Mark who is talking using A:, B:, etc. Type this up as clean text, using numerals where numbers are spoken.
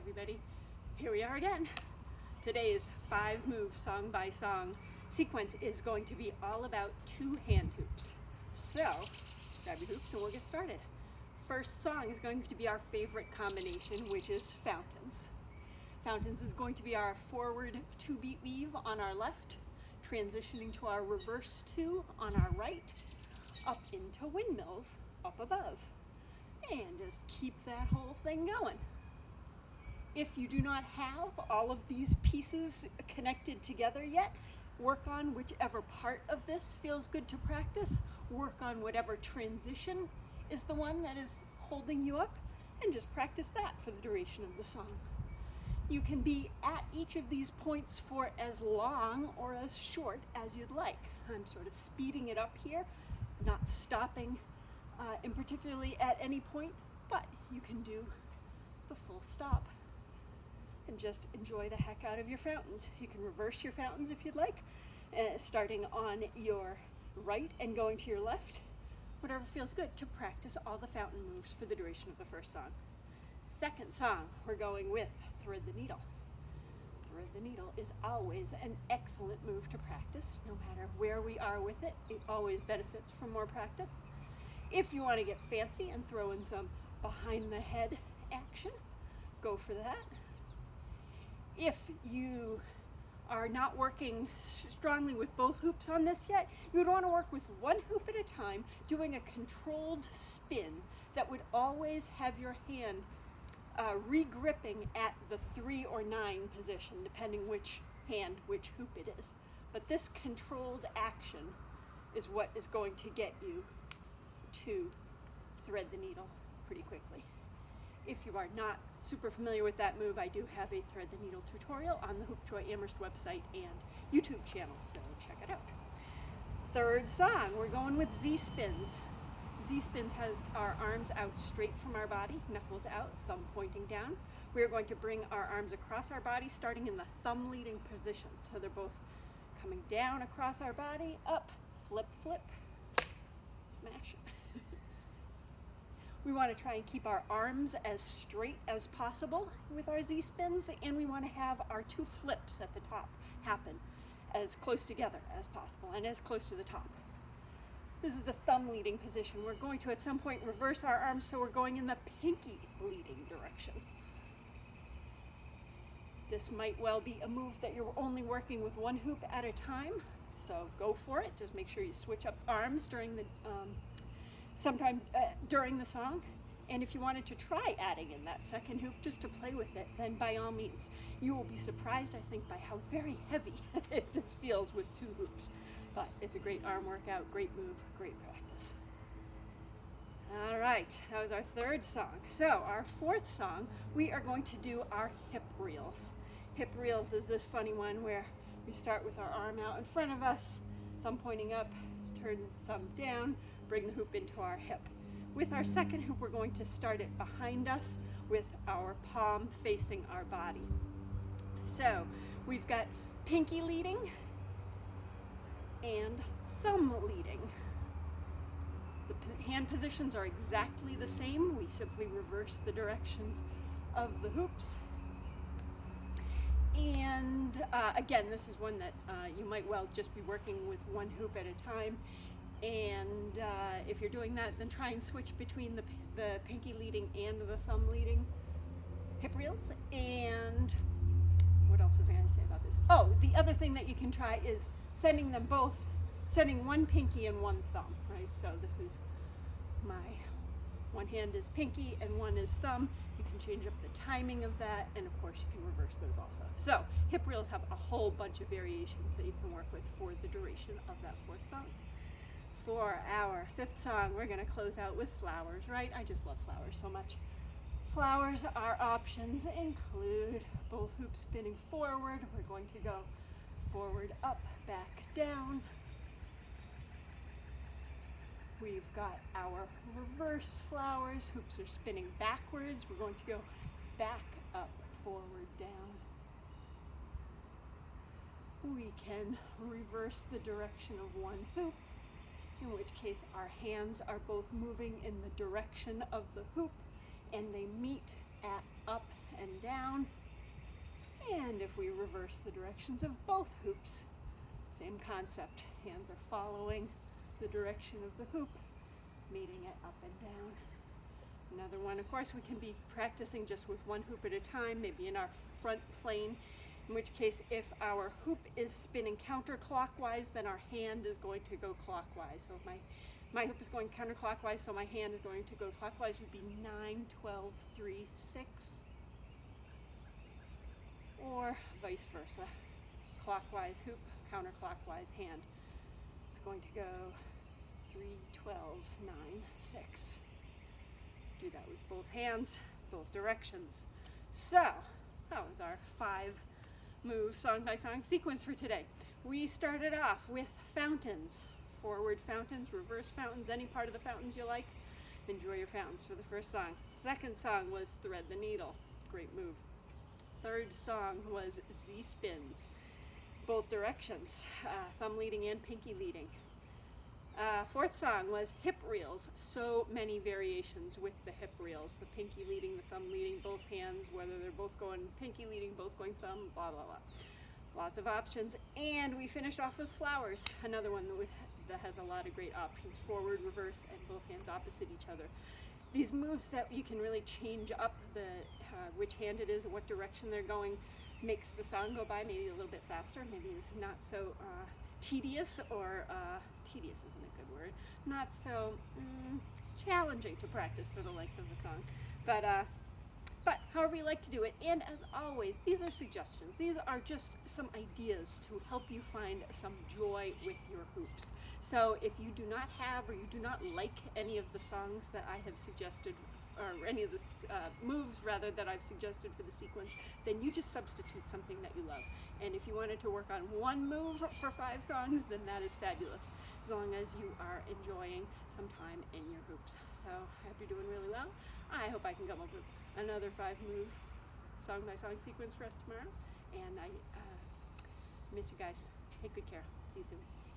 A: everybody. Here we are again. Today's 5-move song by song sequence is going to be all about 2 hand hoops. So, grab your hoops and we'll get started. First song is going to be our favorite combination, which is fountains. Fountains is going to be our forward 2-beat weave on our left, transitioning to our reverse 2 on our right, up into windmills up above. And just keep that whole thing going. If you do not have all of these pieces connected together yet, work on whichever part of this feels good to practice. Work on whatever transition is the one that is holding you up, and just practice that for the duration of the song. You can be at each of these points for as long or as short as you'd like. I'm sort of speeding it up here, not stopping in particularly at any point, but you can do the full stop and just enjoy the heck out of your fountains. You can reverse your fountains if you'd like, starting on your right and going to your left, whatever feels good, to practice all the fountain moves for the duration of the first song. Second song, we're going with Thread the Needle. Thread the Needle is always an excellent move to practice. No matter where we are with it, it always benefits from more practice. If you want to get fancy and throw in some behind the head action, go for that. If you are not working strongly with both hoops on this yet, you would want to work with one hoop at a time, doing a controlled spin that would always have your hand re-gripping at the 3 or 9 position, depending which hand, which hoop it is. But this controlled action is what is going to get you to thread the needle pretty quickly. If you are not super familiar with that move, I do have a thread the needle tutorial on the Hoop Joy Amherst website and YouTube channel, so check it out. Third song, we're going with Z-spins. Z-spins has our arms out straight from our body, knuckles out, thumb pointing down. We're going to bring our arms across our body, starting in the thumb leading position. So they're both coming down across our body, up, flip, flip, smash. We want to try and keep our arms as straight as possible with our Z-spins, and we want to have our 2 flips at the top happen as close together as possible and as close to the top. This is the thumb leading position. We're going to at some point reverse our arms, so we're going in the pinky leading direction. This might well be a move that you're only working with one hoop at a time, so go for it. Just make sure you switch up arms during the sometime during the song. And if you wanted to try adding in that second hoop just to play with it, then by all means. You will be surprised, I think, by how very heavy this feels with 2 hoops. But it's a great arm workout, great move, great practice. All right, that was our third song. So our fourth song, we are going to do our hip reels. Hip reels is this funny one where we start with our arm out in front of us, thumb pointing up, turn the thumb down, bring the hoop into our hip. With our second hoop, we're going to start it behind us with our palm facing our body. So we've got pinky leading and thumb leading. The hand positions are exactly the same. We simply reverse the directions of the hoops. And again, this is one that you might well just be working with one hoop at a time. And if you're doing that, then try and switch between the pinky leading and the thumb leading hip reels. And what else was I going to say about this? Oh, the other thing that you can try is sending them both, sending one pinky and one thumb, right? So this is my one hand is pinky and one is thumb. You can change up the timing of that, and of course you can reverse those also. So hip reels have a whole bunch of variations that you can work with for the duration of that fourth song. For our fifth song, we're going to close out with flowers, right? I just love flowers so much. Flowers, our options include both hoops spinning forward. We're going to go forward, up, back, down. We've got our reverse flowers. Hoops are spinning backwards. We're going to go back, up, forward, down. We can reverse the direction of one hoop, in which case our hands are both moving in the direction of the hoop and they meet at up and down. And if we reverse the directions of both hoops, same concept. Hands are following the direction of the hoop, meeting it up and down. Another one, of course, we can be practicing just with one hoop at a time, maybe in our front plane, in which case if our hoop is spinning counterclockwise, then our hand is going to go clockwise. So if my hoop is going counterclockwise, so my hand is going to go clockwise, would be 9, 12, 3, 6. Or vice versa. Clockwise hoop, counterclockwise hand. It's going to go 3, 12, 9, 6. Do that with both hands, both directions. So, that was our 5-move song by song sequence for today. We started off with fountains. Forward fountains, reverse fountains, any part of the fountains you like. Enjoy your fountains for the first song. Second song was Thread the Needle. Great move. Third song was Z-spins. Both directions, thumb leading and pinky leading. Fourth song was hip reels. So many variations with the hip reels. The pinky leading, the thumb leading, both hands, whether they're both going pinky leading, both going thumb, blah, blah, blah. Lots of options. And we finished off with flowers. Another one that has a lot of great options. Forward, reverse, and both hands opposite each other. These moves that you can really change up the which hand it is and what direction they're going makes the song go by maybe a little bit faster. Maybe it's not so tedious, or tedious isn't a good word, not so challenging to practice for the length of the song. But however you like to do it, and as always, these are suggestions. These are just some ideas to help you find some joy with your hoops. So if you do not have, or you do not like any of the songs that I have suggested, or any of the moves rather that I've suggested for the sequence, then you just substitute something that you love. And if you wanted to work on one move for 5 songs, then that is fabulous, as long as you are enjoying some time in your hoops. So I hope you're doing really well. I hope I can come up with another 5-move song by song sequence for us tomorrow. And I miss you guys. Take good care. See you soon.